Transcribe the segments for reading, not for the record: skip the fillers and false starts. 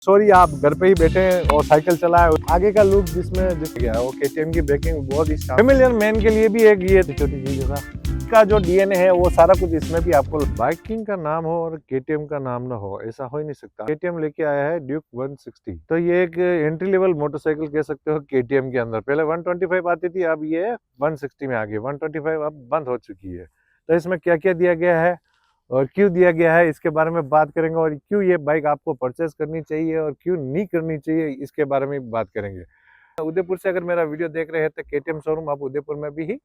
Sorry, आप घर पे ही बैठे हैं और साइकिल चलाए। आगे का लुक जिस गया वो केटीएम की ब्रेकिंग बहुत ही फैमिलियर मैन के लिए भी एक ये छोटी चीज होगा। का जो डीएनए है वो सारा कुछ इसमें भी आपको। बाइकिंग का नाम हो और केटीएम का नाम ना हो, ऐसा हो ही नहीं सकता। केटीएम लेके आया है ड्यूक 160, तो ये एक एंट्री लेवल मोटरसाइकिल कह सकते हो केटीएम के अंदर। पहले 125 आती थी, अब ये 160 में आ गई। 125 अब बंद हो चुकी है। तो इसमें क्या क्या दिया गया है और क्यों दिया गया है, इसके बारे में बात करेंगे। और क्यों ये बाइक आपको परचेज करनी चाहिए और क्यों नहीं करनी चाहिए, इसके बारे में बात करेंगे। उदयपुर से अगर मेरा वीडियो देख रहे हैं तो केटीएम शोरूम अब उदयपुर में भी ही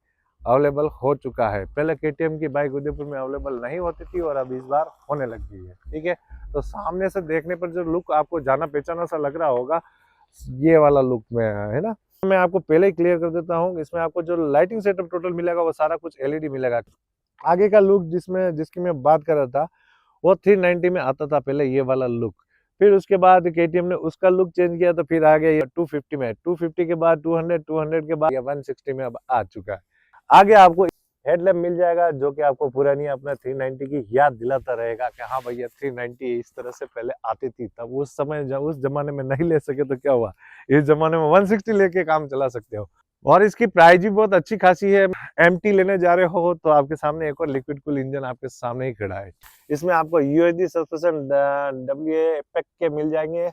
अवेलेबल हो चुका है। पहले केटीएम की बाइक उदयपुर में अवेलेबल नहीं होती थी और अब इस बार होने लग गई है। ठीक है, तो सामने से देखने पर जो लुक आपको जाना पहचाना सा लग रहा होगा, ये वाला लुक में है ना। मैं आपको पहले ही क्लियर कर देता हूँ, इसमें आपको जो लाइटिंग सेटअप टोटल मिलेगा वो सारा कुछ एलईडी मिलेगा। आगे का लुक जिसकी मैं बात कर रहा था वो 390 में आता था पहले, ये वाला लुक। फिर उसके बाद केटीएम ने उसका लुक चेंज किया तो फिर आ गया ये 250 में। 250 के बाद 200, 200 के बाद 160 में अब आ चुका है। आगे आपको हेडलैम्प मिल जाएगा जो कि आपको पुरानी अपना 390 की याद दिलाता रहेगा कि हाँ भैया 390 इस तरह से पहले आती थी। तब उस समय जब उस जमाने में नहीं ले सके तो क्या हुआ, इस जमाने में 160 लेके काम चला सकते हो। और इसकी प्राइस भी बहुत अच्छी खासी है। एमटी लेने जा रहे हो तो आपके सामने एक और लिक्विड कूल इंजन आपके सामने ही खड़ा है। इसमें आपको यूएसडी सस्पेंशन डब्ल्यूए पैक के मिल जाएंगे।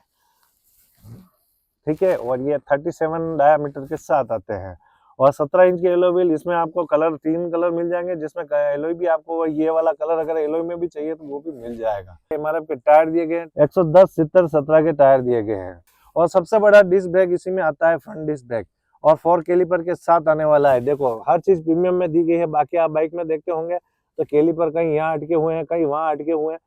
ठीक है, और ये 37 डायामीटर के साथ आते हैं और 17 इंच के एलॉय व्हील। इसमें आपको कलर 3 कलर मिल जाएंगे, जिसमें एलॉय भी आपको ये वाला कलर अगर एलॉय में भी चाहिए तो वो भी मिल जाएगा। एमआरएफ के टायर दिए गए 110 70 17 के टायर दिए गए हैं। और सबसे बड़ा डिस्क ब्रेक इसी में आता है, फ्रंट डिस्क ब्रेक, और 4 कैलिपर के साथ आने वाला है। देखो हर चीज प्रीमियम में दी गई है। बाकी आप बाइक में देखते होंगे तो कैलिपर कहीं यहाँ अटके हुए हैं, कहीं वहां अटके हुए हैं।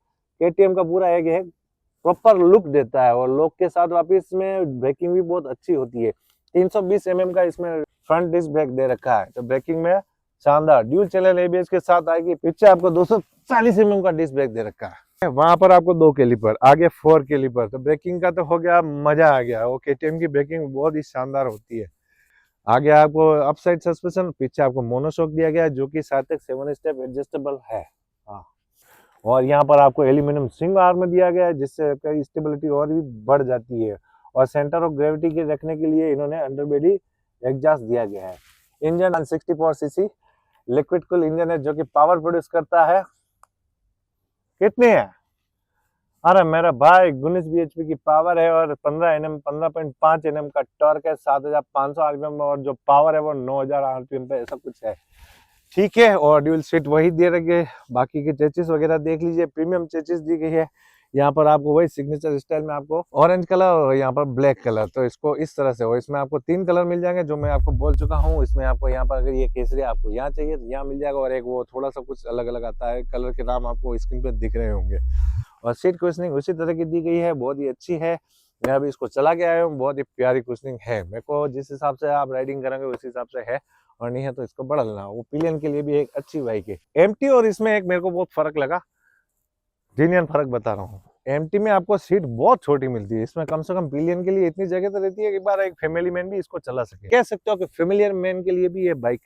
केटीएम का पूरा एक है प्रॉपर लुक देता है और लुक के साथ वापिस में ब्रेकिंग भी बहुत अच्छी होती है। 320 mm का इसमें फ्रंट डिस्क ब्रेक दे रखा है, तो ब्रेकिंग में शानदार ड्यूल चैनल एबीएस के साथ आएगी। पीछे आपको 240 mm का डिस्क ब्रेक दे रखा है। वहां पर आपको 2 कैलिपर, आगे 4 कैलिपर। तो ब्रेकिंग का तो हो गया, मजा आ गया। वो केटीएम की ब्रेकिंग बहुत ही शानदार होती है। आगे आपको अपसाइड सस्पेंशन, पीछे आपको मोनोशॉक दिया गया है जो कि साथ 7 स्टेप एडजस्टेबल है। हाँ, और यहाँ पर आपको एल्यूमिनियम स्विंग आर्म दिया गया है जिससे स्टेबिलिटी और भी बढ़ जाती है। और सेंटर ऑफ ग्रेविटी के रखने के लिए इन्होंने अंडरबॉडी एग्जॉस्ट दिया गया है। Engine 164 CC liquid cool engine है जो कि पावर प्रोड्यूस करता है। कितनी है? अरे मेरा भाई 19 bhp की पावर है और 15.5 Nm का टॉर्क है। 7500 आरपीएम और जो पावर है वो 9000 आरपीएम पे ऐसा कुछ है। ठीक है, और ड्यूल सीट वही दे रखे। बाकी के चेचिस वगैरह देख लीजिए, प्रीमियम चेचिस दी गई है। यहाँ पर आपको वही सिग्नेचर स्टाइल में आपको ऑरेंज कलर और यहाँ पर ब्लैक कलर, तो इसको इस तरह से हो। इसमें आपको 3 कलर मिल जाएंगे जो मैं आपको बोल चुका हूँ। इसमें आपको यहाँ पर अगर ये केसरी आपको यहाँ चाहिए तो यहाँ मिल जाएगा, और एक वो थोड़ा सा कुछ अलग अलग आता है, कलर के नाम आपको स्क्रीन पे दिख रहे होंगे। और सीट कुशनिंग उसी तरह की दी गई है, बहुत ही अच्छी है। मैं अभी इसको चला के आया हूँ, बहुत ही प्यारी कुशनिंग है। मेरे को जिस हिसाब से आप राइडिंग करेंगे उस हिसाब से है, और नहीं है तो इसको बढ़ा लेना। वो पिलियन के लिए भी एक अच्छी बाइक है। एमटी और इसमें एक मेरे को बहुत फर्क लगा, जेन्युइन फर्क बता रहा हूँ। एमटी में आपको सीट बहुत छोटी मिलती है, इसमें कम से कम पिलियन के लिए इतनी जगह तो रहती है कि बार एक फैमिली मैन भी इसको चला सके। कह सकते हो कि फैमिलियर मैन के लिए भी ये बाइक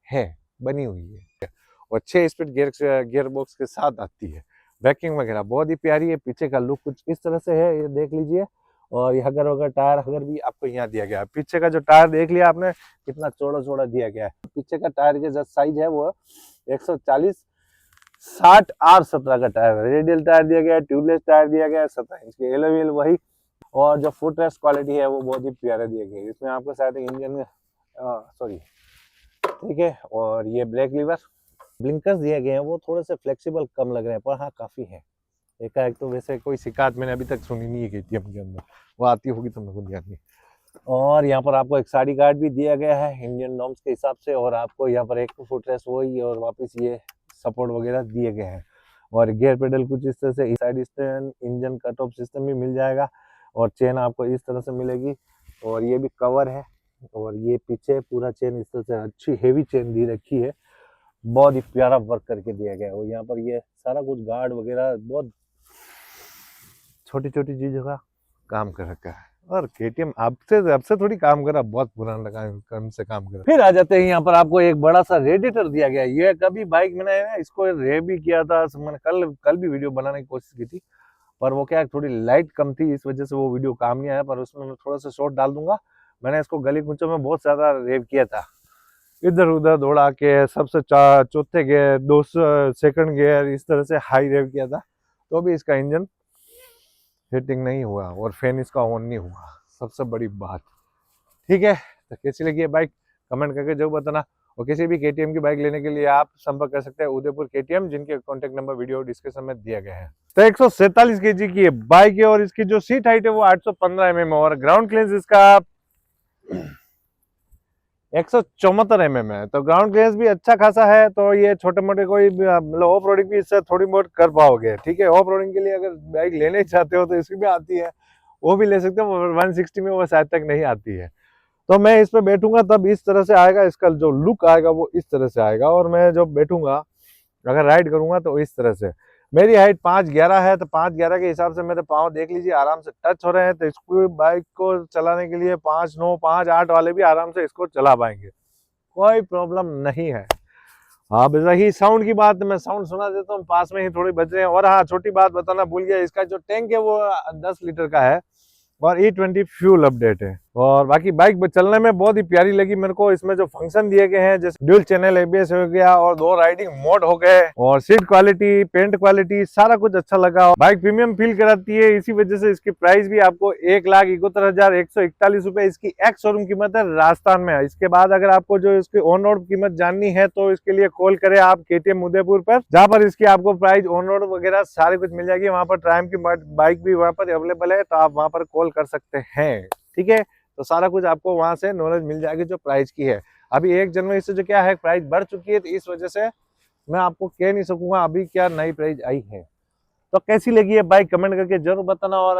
है, बनी हुई है। और 6 स्पीड गियर बॉक्स के साथ आती है। ब्रेकिंग वगैरह बहुत ही प्यारी है। पीछे का लुक कुछ इस तरह से है, ये देख लीजिए। और ये अगर टायर अगर भी आपको यहाँ दिया गया है। पीछे का जो टायर देख लिया आपने कितना चौड़ा चौड़ा दिया गया है। पीछे का टायर के जो साइज है वो 140 60 R17 का टायर है। रेडियल टायर दिया गया है, ट्यूबलेस टायर दिया गया है, 17 इंच के एलॉय व्हील वही। और जो फुट रेस्ट क्वालिटी है वो बहुत ही प्यारे दिए गए। इसमें आपको शायद इंजन सॉरी, ठीक है। और ये ब्रेक लीवर, ब्लिंकर्स दिए गए हैं, वो थोड़े से फ्लेक्सिबल कम लग रहे हैं, पर हाँ काफी है। एक तो वैसे कोई शिकायत मैंने अभी तक सुनी नहीं है केटीएम के अंदर, वो आती होगी तो मेरे को ध्यान नहीं। और यहाँ पर आपको एक साइड गार्ड भी दिया गया है इंडियन नॉर्म्स के हिसाब से। और आपको यहाँ पर एक फुट रेस्ट वही और वापस ये सपोर्ट वगैरह दिए गए हैं। और गियर पेडल कुछ इस तरह से, side stand, engine cut off system भी मिल जाएगा। और चेन आपको इस तरह से मिलेगी, और ये भी कवर है। और ये पीछे पूरा चेन इस तरह से अच्छी हेवी चेन दी रखी है, बहुत ही प्यारा वर्क करके दिया गया है। और यहाँ पर ये सारा कुछ गार्ड वगैरह बहुत छोटी छोटी चीजों का काम कर रखा है। और केटीएम आपसे थोड़ी काम करा, बहुत पुराना लगा कम से काम करा। फिर आ जाते हैं यहाँ पर आपको एक बड़ा सा रेडिएटर दिया गया है। ये कभी बाइक मैंने इसको रे भी किया था, मैंने कल भी वीडियो बनाने की कोशिश की थी, पर वो क्या थोड़ी लाइट कम थी, इस वजह से वो वीडियो काम नहीं आया। पर उसमें मैं थोड़ा सा शॉर्ट डाल दूंगा। मैंने इसको गली कूचों में बहुत ज्यादा रेव किया था, इधर उधर दौड़ा के सबसे चौथे गियर 200 सेकंड गियर इस तरह से हाई रेव किया था, तो भी इसका इंजन हीटिंग नहीं हुआ और फैन इसका ऑन नहीं हुआ, सबसे बड़ी बात। ठीक है, तो कैसी लगी है बाइक कमेंट करके जरूर बताना। और किसी भी केटीएम की बाइक लेने के लिए आप संपर्क कर सकते हैं उदयपुर केटीएम, जिनके कॉन्टेक्ट नंबर वीडियो डिस्क्रिप्शन में दिया गया है। तो 147 केजी की ये बाइक है और इसकी जो सीट हाइट है वो 815 mm और ग्राउंड क्लियरेंस इसका 174 mm है। तो ग्राउंड क्लियरेंस भी अच्छा खासा है, तो ये छोटे मोटे कोई मतलब ऑफ रोडिंग भी इससे थोड़ी बहुत कर पाओगे। ठीक है, ऑफ रोडिंग के लिए अगर बाइक लेने चाहते हो तो इसकी भी आती है, वो भी ले सकते हो। 160 में वो शायद तक नहीं आती है। तो मैं इस पे बैठूंगा तब इस तरह से आएगा, इसका जो लुक आएगा वो इस तरह से आएगा। और मैं जब बैठूंगा अगर राइड करूंगा तो इस तरह से। मेरी हाइट 5'11" है, तो 5'11" के हिसाब से मेरे पाँव देख लीजिए आराम से टच हो रहे हैं। तो इसको बाइक को चलाने के लिए 5'9", 5'8" वाले भी आराम से इसको चला पाएंगे, कोई प्रॉब्लम नहीं है। हाँ, रही साउंड की बात, मैं साउंड सुना देता हूँ, पास में ही थोड़ी बज रहे हैं। और हाँ, छोटी बात बताना भूल गया, इसका जो टैंक है वो 10 लीटर का है और E20 फ्यूल अपडेट है। और बाकी बाइक चलने में बहुत ही प्यारी लगी मेरे को। इसमें जो फंक्शन दिए गए हैं जैसे ड्यूल चैनल ABS हो गया और 2 राइडिंग मोड हो गए और सीट क्वालिटी, पेंट क्वालिटी, सारा कुछ अच्छा लगा। बाइक प्रीमियम फील कराती है, इसी वजह से इसकी प्राइस भी आपको 1,71,141 रुपए इसकी एक्स शोरूम कीमत है राजस्थान में। इसके बाद अगर आपको जो इसकी ऑन रोड कीमत जाननी है तो इसके लिए कॉल करें आप KTM उदयपुर पर, जहाँ पर इसकी आपको प्राइस, ऑन रोड वगैरह सारी कुछ मिल जाएगी। वहां पर ट्रायम्फ की बाइक भी वहां पर अवेलेबल है, तो आप वहां पर कॉल कर सकते हैं। ठीक है, तो सारा कुछ आपको वहां से नॉलेज मिल जाएगी जो प्राइस की है। अभी 1 जनवरी से जो क्या है प्राइस बढ़ चुकी है, तो इस वजह से मैं आपको कह नहीं सकूंगा अभी क्या नई प्राइस आई है। तो कैसी लगी है बाइक कमेंट करके जरूर बताना। और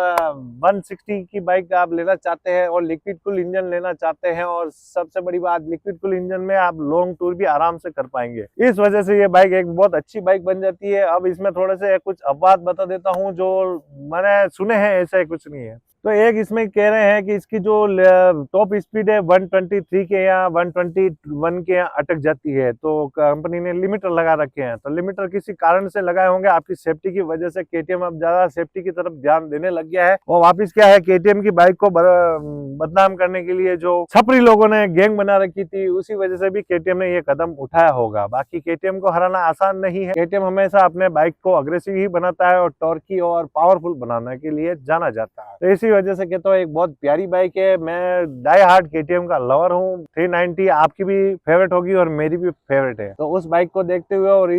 160 की बाइक आप लेना चाहते हैं और लिक्विड कूल इंजन लेना चाहते हैं, और सबसे बड़ी बात लिक्विड कूल इंजन में आप लॉन्ग टूर भी आराम से कर पाएंगे, इस वजह से ये बाइक एक बहुत अच्छी बाइक बन जाती है। अब इसमें थोड़े से कुछ अपवाद बता देता हूँ जो मैंने सुने हैं, ऐसा कुछ नहीं है। तो एक इसमें कह रहे हैं कि इसकी जो टॉप स्पीड है 123 के या 121 के यहाँ अटक जाती है, तो कंपनी ने लिमिटर लगा रखे हैं। तो लिमिटर किसी कारण से लगाए होंगे, आपकी सेफ्टी की वजह से KTM अब ज्यादा सेफ्टी की तरफ ध्यान देने लग गया है। और वापिस क्या है, KTM की बाइक को बदनाम करने के लिए जो छपरी लोगों ने गैंग बना रखी थी, उसी वजह से भी KTM ने ये कदम उठाया होगा। बाकी KTM को हराना आसान नहीं है। KTM हमेशा अपने बाइक को अग्रेसिव ही बनाता है और टॉर्की और पावरफुल बनाने के लिए जाना जाता है। तो इसी वजह से कहता हूँ एक बहुत प्यारी बाइक है। मैं डाई हार्ड KTM का लवर हूँ। 390 आपकी भी फेवरेट होगी और मेरी भी फेवरेट है। तो उस बाइक को देखते हुए और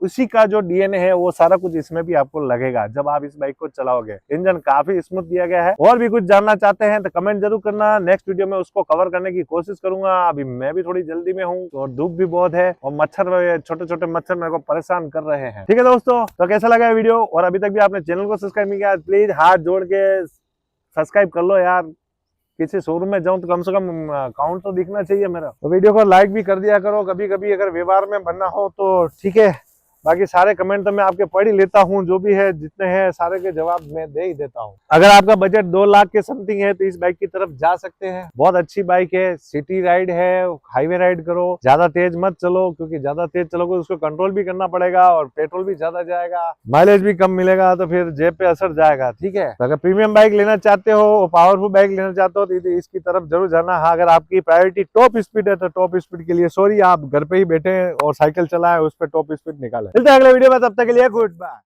उसी का जो DNA है वो सारा कुछ इसमें भी आपको लगेगा जब आप इस बाइक को चलाओगे। इंजन काफी स्मूथ दिया गया है। और भी कुछ जानना चाहते हैं तो कमेंट जरूर करना, नेक्स्ट वीडियो में उसको कवर करने की कोशिश करूंगा। अभी मैं भी थोड़ी जल्दी में हूँ और धूप भी बहुत है और मच्छर, छोटे छोटे मच्छर मेरे को परेशान कर रहे हैं। ठीक है दोस्तों, तो कैसा लगा वीडियो? और अभी तक भी आपने चैनल को सब्सक्राइब नहीं किया, प्लीज हाथ जोड़ के सब्सक्राइब कर लो यार। किसी शोरूम में जाऊं तो कम से कम अकाउंट तो दिखना चाहिए मेरा। तो वीडियो को लाइक भी कर दिया करो कभी कभी, अगर व्यवहार में बनना हो तो ठीक है। बाकी सारे कमेंट तो मैं आपके पढ़ ही लेता हूँ, जो भी है जितने हैं सारे के जवाब मैं दे ही देता हूँ। अगर आपका बजट 2 लाख के समथिंग है तो इस बाइक की तरफ जा सकते हैं। बहुत अच्छी बाइक है, सिटी राइड है, हाईवे राइड करो, ज्यादा तेज मत चलो, क्योंकि ज्यादा तेज चलोगे उसको कंट्रोल भी करना पड़ेगा और पेट्रोल भी ज्यादा जाएगा, माइलेज भी कम मिलेगा, तो फिर जेब पे असर जाएगा। ठीक है, तो अगर प्रीमियम बाइक लेना चाहते हो, पावरफुल बाइक लेना चाहते हो तो इसकी तरफ जरूर जाना। हाँ, अगर आपकी प्रायोरिटी टॉप स्पीड है तो टॉप स्पीड के लिए सॉरी, आप घर पे ही बैठे और साइकिल चलाए, उस पर टॉप स्पीड निकाले। मिलते हैं अगले वीडियो में, तब तक के लिए गुड बाय।